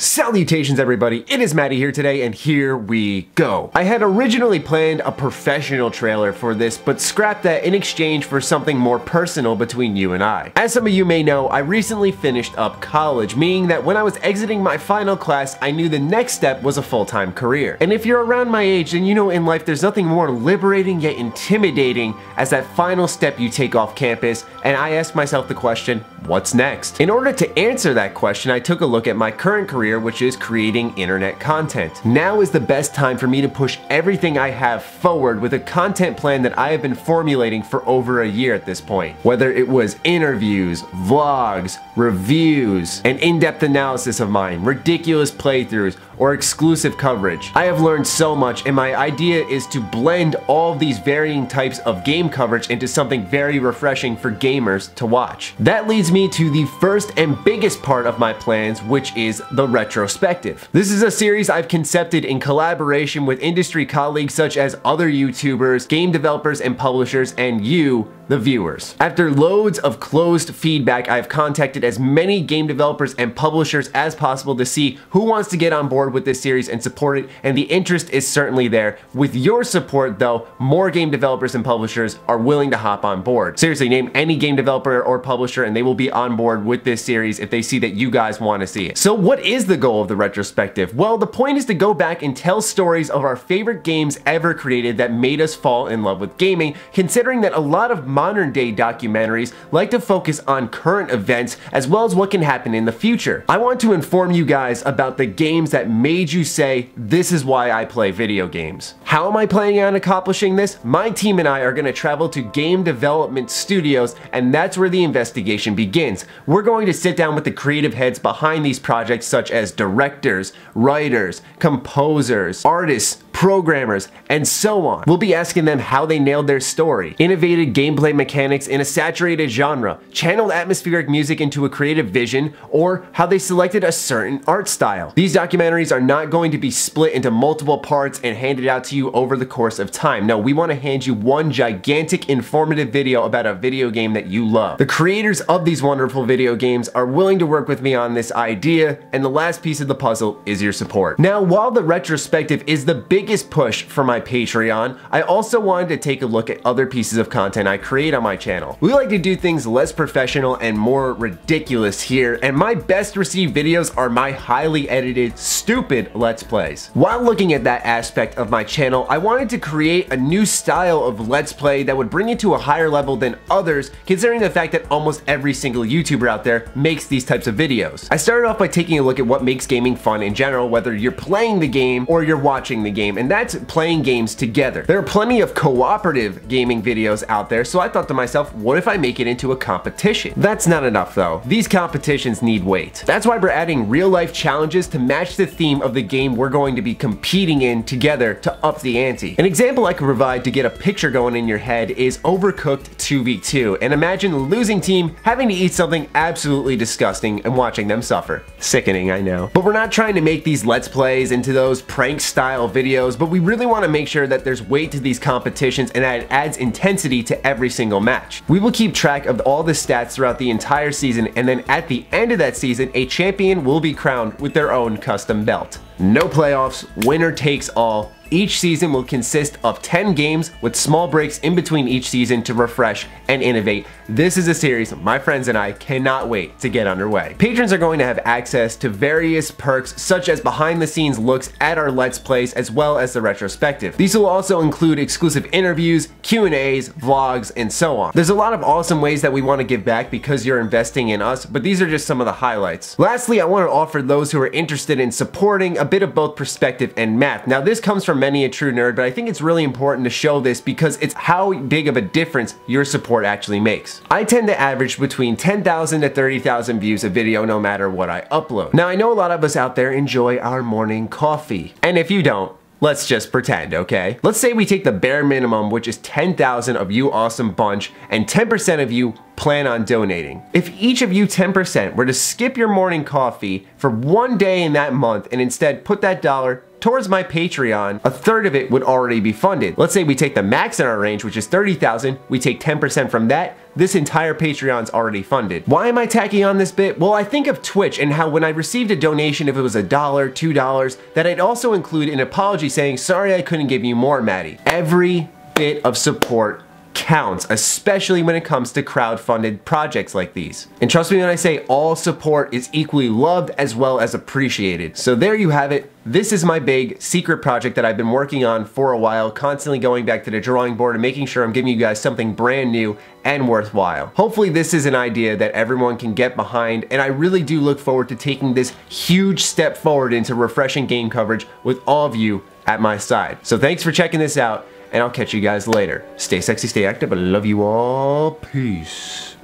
Salutations everybody, it is Matty here today and here we go. I had originally planned a professional trailer for this but scrapped that in exchange for something more personal between you and I. As some of you may know, I recently finished up college, meaning that when I was exiting my final class, I knew the next step was a full-time career. And if you're around my age, then you know in life there's nothing more liberating yet intimidating as that final step you take off campus, and I asked myself the question, what's next? In order to answer that question, I took a look at my current career, which is creating internet content. Now is the best time for me to push everything I have forward with a content plan that I have been formulating for over a year at this point. Whether it was interviews, vlogs, reviews, an in-depth analysis of mine, ridiculous playthroughs, or exclusive coverage. I have learned so much, and my idea is to blend all of these varying types of game coverage into something very refreshing for gamers to watch. That leads me to the first and biggest part of my plans, which is the Retrospective. This is a series I've concepted in collaboration with industry colleagues such as other YouTubers, game developers and publishers, and you, the viewers. After loads of closed feedback, I've contacted as many game developers and publishers as possible to see who wants to get on board with this series and support it, and the interest is certainly there. With your support though, more game developers and publishers are willing to hop on board. Seriously, name any game developer or publisher and they will be on board with this series if they see that you guys want to see it. So what is the goal of the Retrospective? Well, the point is to go back and tell stories of our favorite games ever created that made us fall in love with gaming, considering that a lot of modern day documentaries like to focus on current events as well as what can happen in the future. I want to inform you guys about the games that made you say, this is why I play video games. How am I planning on accomplishing this? My team and I are going to travel to game development studios, and that's where the investigation begins. We're going to sit down with the creative heads behind these projects, such as directors, writers, composers, artists, programmers, and so on. We'll be asking them how they nailed their story, innovated gameplay mechanics in a saturated genre, channeled atmospheric music into a creative vision, or how they selected a certain art style. These documentaries are not going to be split into multiple parts and handed out to you over the course of time. No, we want to hand you one gigantic informative video about a video game that you love. The creators of these wonderful video games are willing to work with me on this idea, and the last piece of the puzzle is your support. Now, while the Retrospective is the biggest push for my Patreon, I also wanted to take a look at other pieces of content I create on my channel. We like to do things less professional and more ridiculous here, and my best received videos are my highly edited, stupid Let's Plays. While looking at that aspect of my channel, I wanted to create a new style of Let's Play that would bring it to a higher level than others, considering the fact that almost every single YouTuber out there makes these types of videos. I started off by taking a look at what makes gaming fun in general, whether you're playing the game or you're watching the game, and that's playing games together. There are plenty of cooperative gaming videos out there, so I thought to myself, what if I make it into a competition? That's not enough though. These competitions need weight. That's why we're adding real-life challenges to match the theme of the game we're going to be competing in together to up the ante. An example I can provide to get a picture going in your head is Overcooked 2v2, and imagine the losing team having to eat something absolutely disgusting and watching them suffer. Sickening, I know. But we're not trying to make these Let's Plays into those prank style videos, but we really want to make sure that there's weight to these competitions and that it adds intensity to every single match. We will keep track of all the stats throughout the entire season, and then at the end of that season, a champion will be crowned with their own custom belt. No playoffs, winner takes all. Each season will consist of 10 games with small breaks in between each season to refresh and innovate. This is a series my friends and I cannot wait to get underway. Patrons are going to have access to various perks such as behind the scenes looks at our Let's Plays as well as the Retrospective. These will also include exclusive interviews, Q&As, vlogs, and so on. There's a lot of awesome ways that we want to give back because you're investing in us, but these are just some of the highlights. Lastly, I want to offer those who are interested in supporting a bit of both perspective and math. Now this comes from many a true nerd, but I think it's really important to show this because it's how big of a difference your support actually makes. I tend to average between 10,000 to 30,000 views a video no matter what I upload. Now I know a lot of us out there enjoy our morning coffee, and if you don't, let's just pretend, okay? Let's say we take the bare minimum, which is 10,000 of you awesome bunch, and 10% of you plan on donating. If each of you 10% were to skip your morning coffee for one day in that month and instead put that dollar towards my Patreon, a third of it would already be funded. Let's say we take the max in our range, which is 30,000, we take 10% from that, this entire Patreon's already funded. Why am I tacking on this bit? Well, I think of Twitch and how when I received a donation, if it was $1, $2, that I'd also include an apology saying, sorry I couldn't give you more, Matty. Every bit of support counts, especially when it comes to crowdfunded projects like these. And trust me when I say all support is equally loved as well as appreciated. So there you have it. This is my big secret project that I've been working on for a while, constantly going back to the drawing board and making sure I'm giving you guys something brand new and worthwhile. Hopefully this is an idea that everyone can get behind, and I really do look forward to taking this huge step forward into refreshing game coverage with all of you at my side. So thanks for checking this out, and I'll catch you guys later. Stay sexy, stay active. I love you all. Peace.